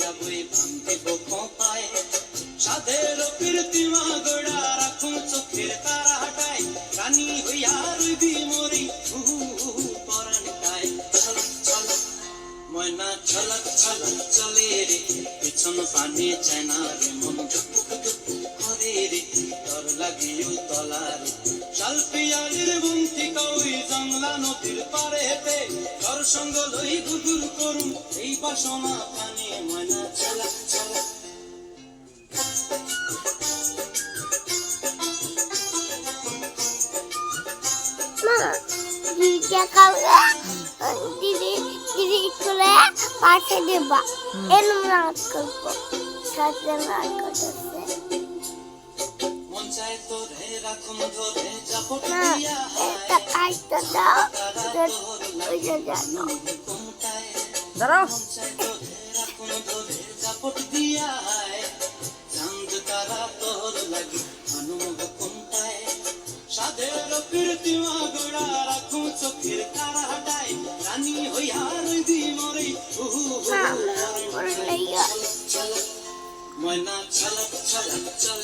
লইয়া বই বান্ধিব খোঁপায় সাধের কীর্তিমা গোড়া রাখুন চোখের তারা হাটায় রানী হইয়া রইবি মরি পরাণটায় ছলক ছলক ময়না ছলক ছলক চলে রে পিছন পানে চায় না রে মন করে রে ডর লাগিও তলারে শাল পিয়ালির বুন্তি কই জংলা নদীর পারে হেঁটে তোর সঙ্গ লই গুগুর করুম এই বাসনা পানে ময়না ছলক ছলক দিদি করে পাশে দেবা এরম রাত করবো সাথে রাত করতেছে একটা কাজটা দাও দাঁড়াও সাধের কীর্তিমা গোড়া রাখু চোখের তারা হাটায় রানী হইয়া রইবি মরে ময়না ছলক ছলক চলে